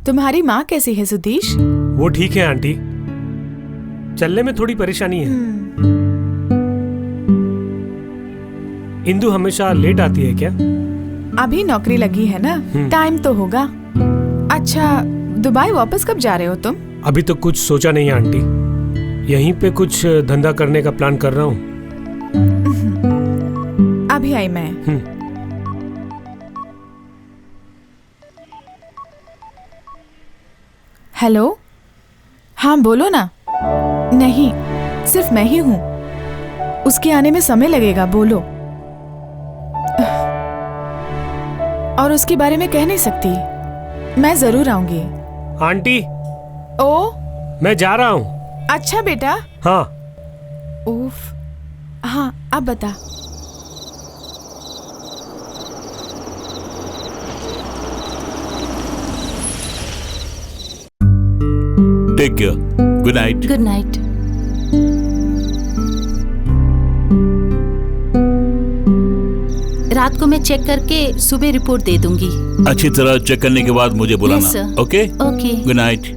तुम्हारी माँ कैसी है सुधीश? वो ठीक है आंटी, चलने में थोड़ी परेशानी है। इंदु हमेशा लेट आती है क्या? अभी नौकरी लगी है ना, टाइम तो होगा। अच्छा, दुबई वापस कब जा रहे हो तुम? अभी तो कुछ सोचा नहीं है आंटी, यहीं पे कुछ धंधा करने का प्लान कर रहा हूँ। अभी आई मैं। हेलो, हाँ बोलो ना। नहीं, सिर्फ मैं ही हूँ, उसके आने में समय लगेगा, बोलो। और उसके बारे में कह नहीं सकती, मैं जरूर आऊंगी। आंटी, ओ, मैं जा रहा हूँ। अच्छा बेटा। हाँ। उफ, हाँ अब बता। Take care. Good night. Good night. रात को मैं चेक करके सुबह रिपोर्ट दे दूंगी। अच्छी तरह चेक करने के बाद मुझे बुलाना। ओके? ओके। Good night.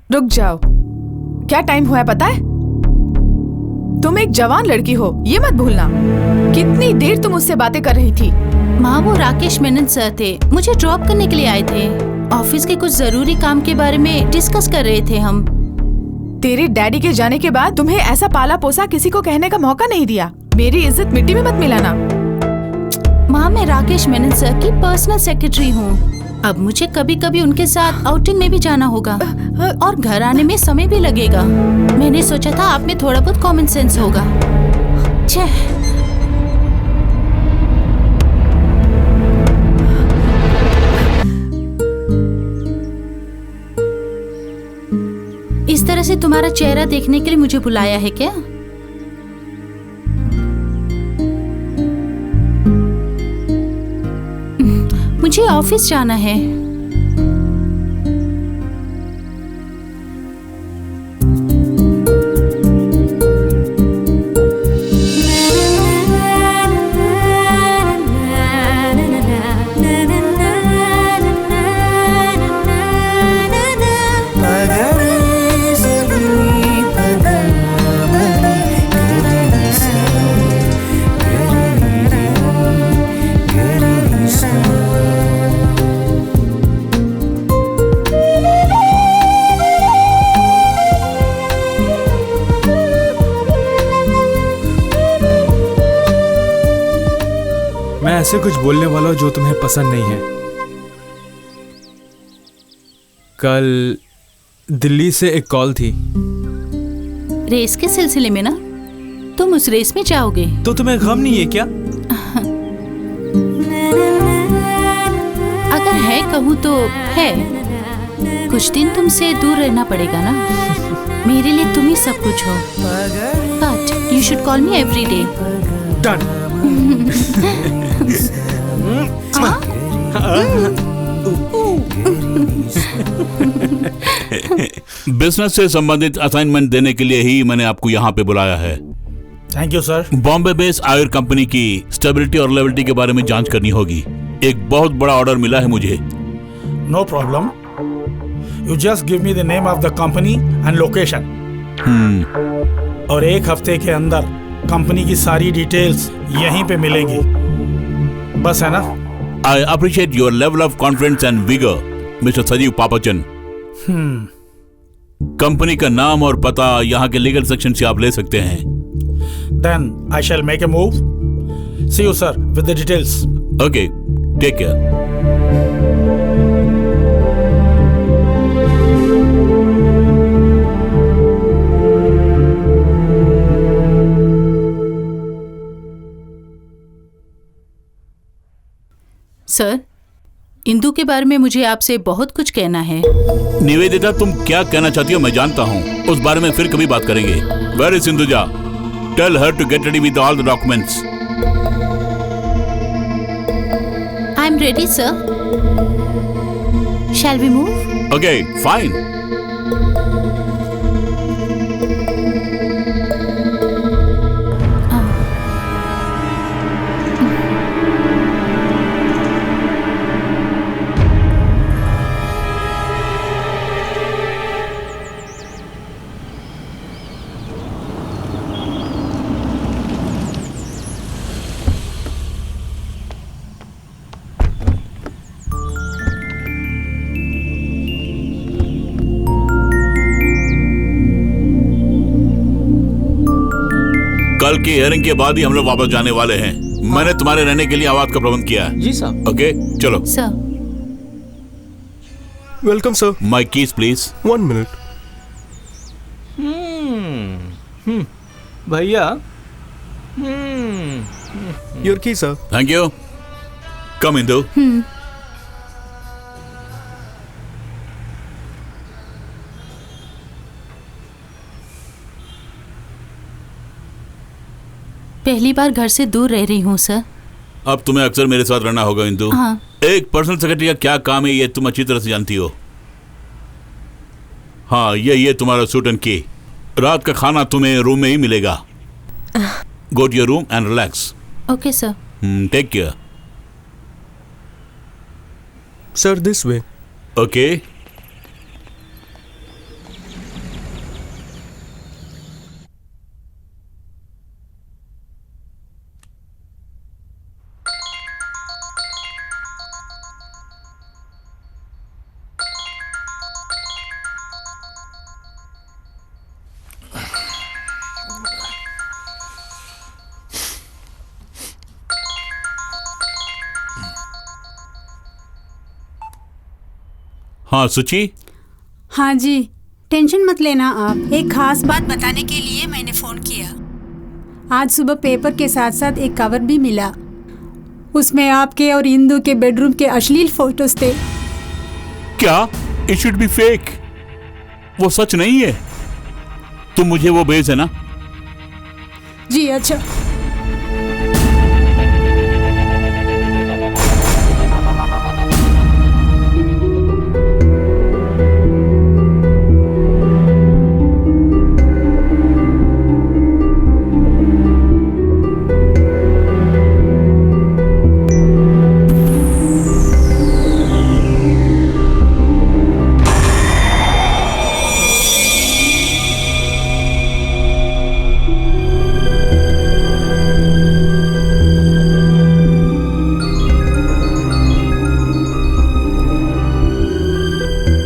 रुक जाओ, क्या टाइम हुआ है पता है? तुम एक जवान लड़की हो, ये मत भूलना। कितनी देर तुम उससे बातें कर रही थी? माँ, वो राकेश मेनन सर थे, मुझे ड्रॉप करने के लिए आए थे। ऑफिस के कुछ जरूरी काम के बारे में डिस्कस कर रहे थे हम। तेरे डैडी के जाने के बाद तुम्हें ऐसा पाला पोसा किसी को कहने का मौका नहीं दिया। मेरी इज्जत मिट्टी में मत मिलाना। माँ, मैं राकेश मेनन सर की पर्सनल सेक्रेटरी हूँ। अब मुझे कभी कभी उनके साथ आउटिंग में भी जाना होगा और घर आने में समय भी लगेगा। मैंने सोचा था आप में थोड़ा बहुत कॉमन सेंस होगा। इस तरह से तुम्हारा चेहरा देखने के लिए मुझे बुलाया है क्या? मुझे ऑफिस जाना है। ऐसे कुछ बोलने वाला जो तुम्हें पसंद नहीं है। कल दिल्ली से एक कॉल थी। रेस के सिलसिले में ना? तुम उस रेस में जाओगे? तो तुम्हें गम नहीं है क्या? अगर है कहूँ तो है। कुछ दिन तुमसे दूर रहना पड़ेगा ना। मेरे लिए तुम ही सब कुछ हो। But you should call me every day. Done. Business से संबंधित असाइनमेंट देने के लिए ही मैंने आपको यहाँ पे बुलाया है। Thank you sir. Bombay based आयर कंपनी की स्टेबिलिटी और लेवलिटी के बारे में जांच करनी होगी। एक बहुत बड़ा ऑर्डर मिला है मुझे। No problem, you just give me the name of the company and location. और एक हफ्ते के अंदर कंपनी की सारी डिटेल्स यहीं पे मिलेंगी, बस है ना? I appreciate your level of confidence and vigor, Mr. Sanjeev Papachan. Company का नाम और पता यहाँ के लीगल सेक्शन से आप ले सकते हैं। Then I shall make a move. See you, sir, with the details. Okay, take care. Sir, Indu के बारे में मुझे आपसे बहुत कुछ कहना है। निवेदिता, तुम क्या कहना चाहती हो मैं जानता हूँ, उस बारे में फिर कभी बात करेंगे। Where is Sinduja? Tell her to get ready with all the documents. I'm ready, sir. Shall we move? Okay fine. कल की हियरिंग के बाद ही हम लोग वापस जाने वाले हैं। मैंने तुम्हारे रहने के लिए आवाज का प्रबंध किया है। जी साहब। ओके चलो। Sir. Welcome sir. My keys please. 1 मिनट। भैया your key sir. Thank you. Come Indu. पहली बार घर से दूर रह रही हूँ सर। अब तुम्हें अक्सर मेरे साथ रहना होगा इंदु। हाँ। एक पर्सनल सेक्रेटरी का क्या काम है ये तुम अच्छी तरह से जानती हो। हाँ ये तुम्हारा सूट एंड की। रात का खाना तुम्हें रूम में ही मिलेगा। Go to your room and relax. Okay sir. Take care. Sir this way. Okay. हाँ सुची। हाँ जी, टेंशन मत लेना आप। एक खास बात बताने के लिए मैंने फ़ोन किया। आज सुबह पेपर के साथ साथ एक कवर भी मिला। उसमें आपके और इंदु के बेडरूम के अश्लील फोटोज थे। क्या? It should be fake. वो सच नहीं है। तुम मुझे वो भेज है ना? जी अच्छा।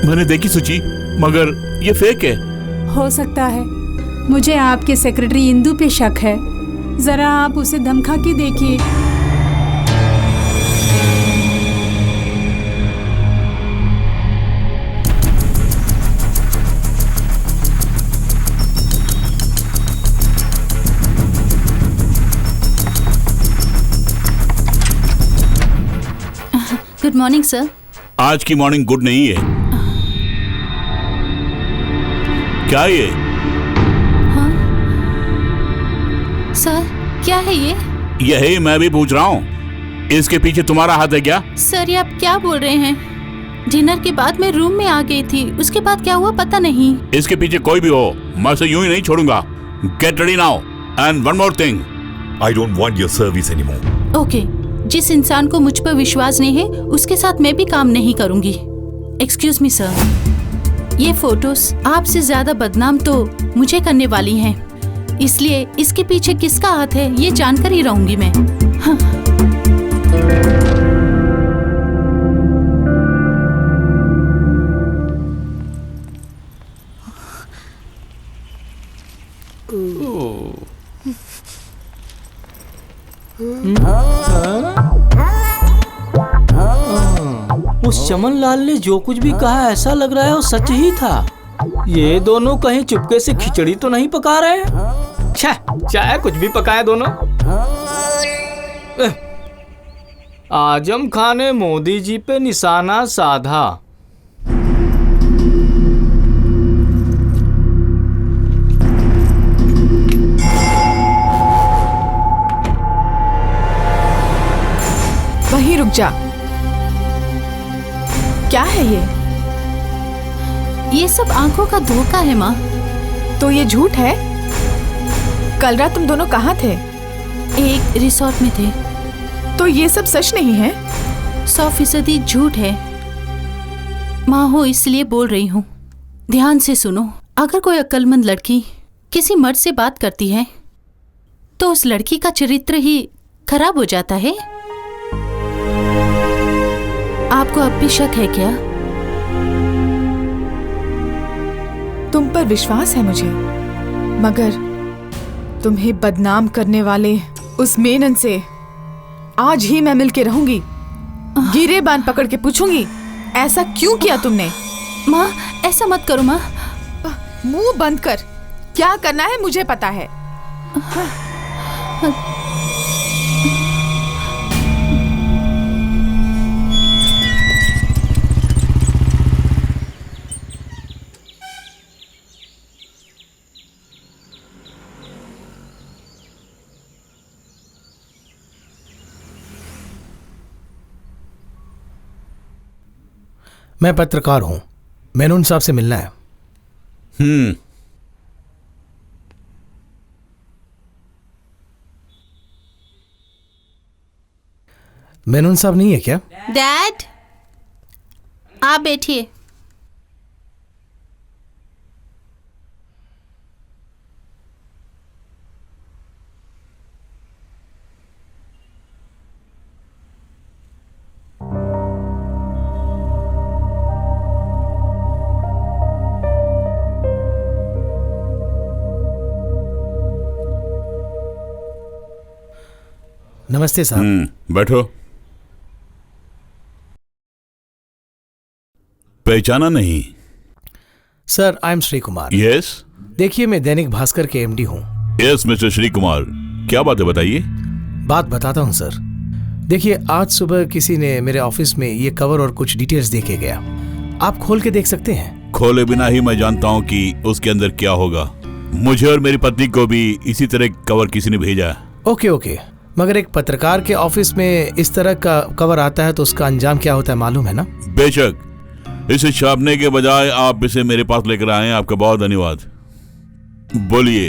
मैंने देखी सुची, मगर ये फेक है। हो सकता है। मुझे आपके सेक्रेटरी इंदु पे शक है। जरा आप उसे धमका के देखिए। Good morning sir. आज की मॉर्निंग गुड नहीं है। क्या ये? हाँ सर, क्या है ये? यही मैं भी पूछ रहा हूँ। इसके पीछे तुम्हारा हाथ है क्या? सर ये आप क्या बोल रहे हैं? डिनर के बाद मैं रूम में आ गई थी, उसके बाद क्या हुआ पता नहीं। इसके पीछे कोई भी हो, मैं उसे यूं ही नहीं छोड़ूंगा। Get ready now and one more thing. I don't want your service anymore. Okay, जिस इंसान को मुझ पर विश्वास नहीं है उसके साथ मैं भी काम नहीं करूंगी। एक्सक्यूज मी सर, ये फोटोज आपसे ज्यादा बदनाम तो मुझे करने वाली हैं, इसलिए इसके पीछे किसका हाथ है ये जानकर ही रहूंगी मैं। हाँ। उस चमन लाल ने जो कुछ भी कहा ऐसा लग रहा है वो सच ही था। ये दोनों कहीं चुपके से खिचड़ी तो नहीं पका रहे? चाहे कुछ भी पकाए दोनों। आजम खान ने मोदी जी पे निशाना साधा। वहीं रुक जा। क्या है ये? ये सब आंखों का धोखा है माँ। तो ये झूठ है? कल रात तुम दोनों कहाँ थे? एक रिसोर्ट में थे। तो ये सब सच नहीं है? 100% झूठ है। माँ हो इसलिए बोल रही हूँ, ध्यान से सुनो। अगर कोई अक्लमंद लड़की किसी मर्द से बात करती है तो उस लड़की का चरित्र ही खराब हो जाता है। आपको अब भी शक है क्या? तुम पर विश्वास है मुझे, मगर तुम्हें बदनाम करने वाले उस मेनन से आज ही मैं मिलके रहूंगी। गिरेबान पकड़ के पूछूंगी, ऐसा क्यों किया तुमने? माँ ऐसा मत करो माँ। मुंह बंद कर, क्या करना है मुझे पता है। मैं पत्रकार हूं, मेनन साहब से मिलना है। मेनन साहब नहीं है क्या? डैड आप बैठिए। नमस्ते साहब। बैठो। पहचाना नहीं? Sir I am Shri Kumar. Yes. देखिए मैं दैनिक भास्कर के एमडी हूँ। यस मिस्टर श्री कुमार, क्या बात है बताइए। बात बताता हूँ सर। देखिए आज सुबह किसी ने मेरे ऑफिस में ये कवर और कुछ डिटेल्स दे के गया। आप खोल के देख सकते हैं? खोले बिना ही मैं जानता हूँ कि उसके अंदर क्या होगा। मुझे और मेरी पत्नी को भी इसी तरह कवर किसी ने भेजा है। ओके, मगर एक पत्रकार के ऑफिस में इस तरह का कवर आता है तो उसका अंजाम क्या होता है मालूम है ना? बेशक, इसे छापने के बजाय आप इसे मेरे पास लेकर आए, आपका बहुत धन्यवाद। बोलिए,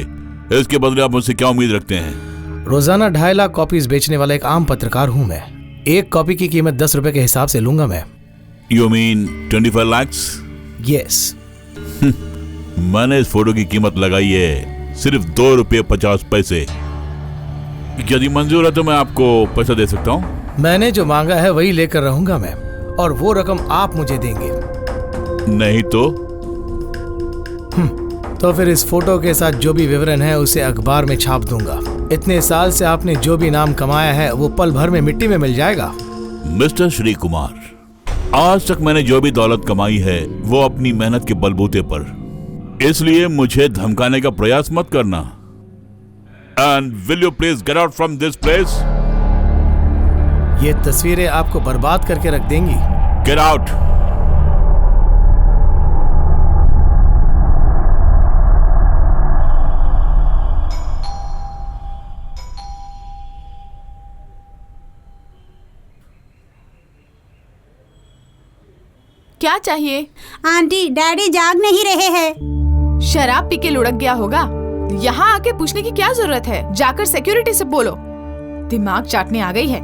इसके बदले आप मुझसे क्या उम्मीद रखते हैं? रोजाना 2.5 लाख कॉपीज बेचने वाला एक आम पत्रकार हूँ मैं। एक कॉपी की कीमत 10 रुपए के हिसाब से लूंगा मैं। You mean 25 lakhs? यस। मैंने इस फोटो की कीमत लगाई है सिर्फ 2 रुपये 50 पैसे। यदि मंजूर है तो मैं आपको पैसा दे सकता हूँ। मैंने जो मांगा है वही लेकर रहूंगा मैं, और वो रकम आप मुझे देंगे। नहीं तो फिर इस फोटो के साथ जो भी विवरण है उसे अखबार में छाप दूंगा। इतने साल से आपने जो भी नाम कमाया है वो पल भर में मिट्टी में मिल जाएगा। मिस्टर श्री कुमार, आज तक मैंने जो भी दौलत कमाई है वो अपनी मेहनत के बलबूते पर, इसलिए मुझे धमकाने का प्रयास मत करना। And will you please get out from this place? ये तस्वीरें आपको बर्बाद करके रख देंगी। Get out. क्या चाहिए? आंटी डैडी जाग नहीं रहे हैं। शराब पी के लुढ़क गया होगा। यहाँ आके पूछने की क्या जरूरत है? जाकर सिक्योरिटी से बोलो। दिमाग चाटने आ गई है।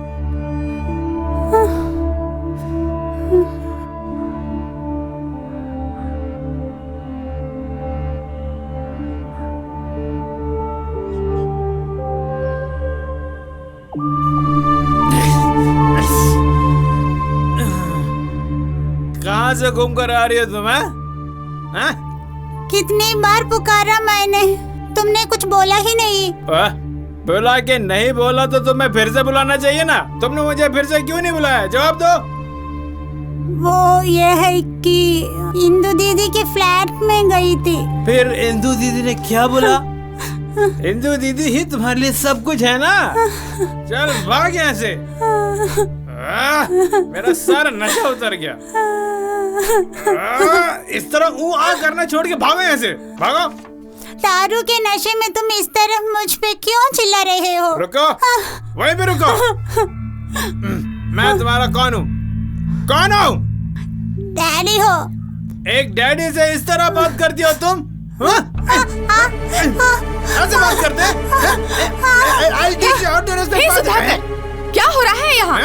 कहाँ से घूम कर आ रही हो तुम? कितनी बार पुकारा मैंने, तुमने कुछ बोला ही नहीं। बोला कि नहीं बोला तो तुम्हें फिर से बुलाना चाहिए ना। तुमने मुझे फिर से क्यों नहीं बुलाया? जवाब दो। वो ये है कि इंदु दीदी के फ्लैट में गई थी। फिर इंदु दीदी ने क्या बोला? इंदु दीदी ही तुम्हारे लिए सब कुछ है ना। चल भाग यहाँ से। मेरा सारा नशा उतर गया। इस तरह आ करना छोड़ के भागो यहाँ से, भागो। दारू के नशे में तुम इस तरह मुझ पे क्यों चिल्ला रहे हो? रुको, वहीं पे रुको। मैं तुम्हारा कौन हूँ? कौन हूँ? डैडी हो। एक डैडी से इस तरह बात करती हो तुम? ऐसे बात करते हैं? I'll teach you how to respect hey father. Sudhakar, क्या हो रहा है यहाँ?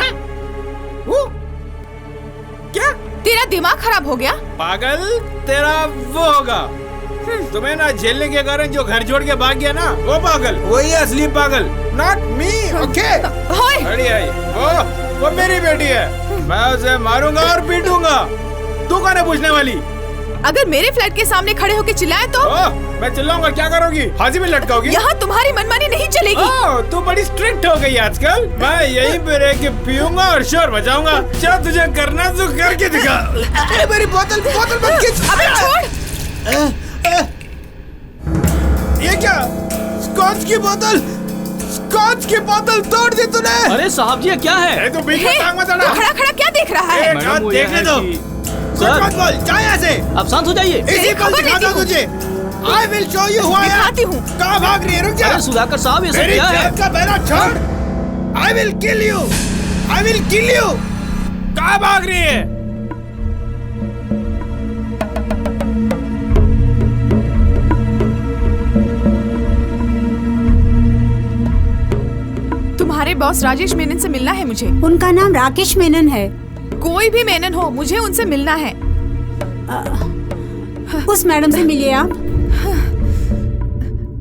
क्या? तेरा दिमाग खराब हो गया? पागल, तेरा वो होगा। तुम्हें ना झेलने के कारण जो घर छोड़ के भाग गया ना, वो पागल, वही असली पागल, नॉट मी, ओके? बड़ी आई, वो मेरी बेटी है, मैं उसे मारूंगा और पीटूंगा। तू कौन है पूछने वाली? अगर मेरे फ्लैट के सामने खड़े होकर चिल्लाए तो? मैं चिल्लाऊंगा, क्या करोगी? फांसी में लटकाओगी? यहाँ तुम्हारी मनमानी नहीं चलेगी। तू बड़ी स्ट्रिक्ट हो गई आजकल। मैं यहीं पे रह के पीऊंगा और शोर मचाऊंगा। क्या तुझे करना तो करके दिखा। मेरी बोतल मत खींच। अबे छोड़। ये क्या? स्कॉच की बोतल तोड़ दी तूने। अरे साहब जी, क्या है? तू बीच में टांग मत अड़ा। खड़ा खड़ा क्या देख रहा है? एक हाथ देखने दो। सर, मत बोल, जा यहाँ से। आप शांत हो जाइए। इसी पल दिखाता हूँ तुझे। I will show you who I am। दिखाती हूँ। कहाँ भाग रही है? रुक जा। अरे सुधाकर साहब, ये सब मेरी क्या है? जेब का बैरा छोड़। I will kill you। कहाँ भाग रही है? तुम्हारे बॉस राजेश मेनन से मिलना है मुझे। उनका नाम राकेश मेनन है। कोई भी मेनन हो, मुझे उनसे मिलना है। उस मैडम से मिलिए आप।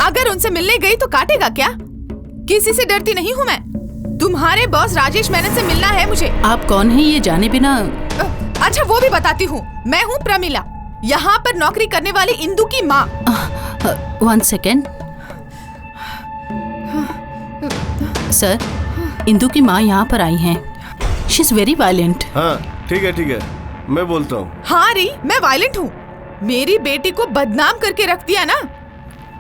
अगर उनसे मिलने गई तो काटेगा क्या? किसी से डरती नहीं हूँ मैं। तुम्हारे बॉस राजेश मेनन से मिलना है मुझे। आप कौन है ये जाने बिना? अच्छा वो भी बताती हूँ। मैं हूँ प्रमिला, यहाँ पर नौकरी करने वाली इंदु की माँ। 1 सेकेंड। सर, इंदु की माँ यहाँ पर आई हैं। She is very violent. हाँ ठीक है, मैं बोलता हूँ। हाँ री, मैं वायलेंट हूँ। मेरी बेटी को बदनाम करके रख दिया ना।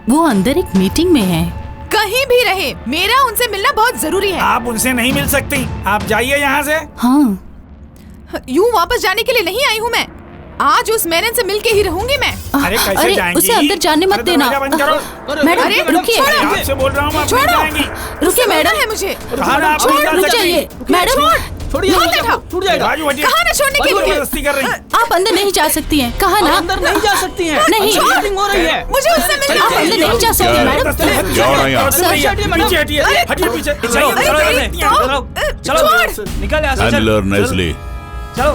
वो अंदर एक मीटिंग में है। कहीं भी रहे, मेरा उनसे मिलना बहुत जरूरी है। आप उनसे नहीं मिल सकती, आप जाइए यहाँ से। हाँ। यूँ वापस जाने के लिए नहीं आई हूँ मैं। आज उस मेनन से मिलके ही रहूंगी मैं। अरे कैसे जाएंगी? उसे अंदर जाने मत देना। मैडम रुकिए। आपसे बोल रहा हूँ, आप नहीं जाएंगी। रुकिए मैडम। है मुझे। रुक जाइए मैडम। छूट जाएगा। कहा ना छोड़ने के लिए? जबरदस्ती कर रही। आप अंदर नहीं जा सकती हैं। कहा ना? अंदर नहीं जा सकती हैं। नहीं। मीटिंग हो रही है। मुझे उससे मिलना आप है। अंदर नहीं जा सकती मैडम। जाओ ना यहाँ। पीछे हटिए, हटिए पीछे। छोड़। निकल यहाँ से। Handler Nestle. चल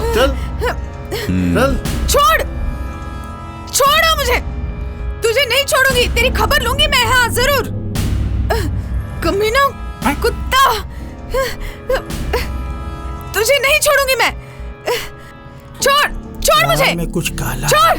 छोड़ो मुझे। तुझे नहीं छोड़ूंगी, तेरी खबर लूंगी मैं। हाँ जरूर। कमीना कुत्ता, तुझे नहीं छोड़ूंगी मैं। छोड़ मुझे। में कुछ काला। छोड़।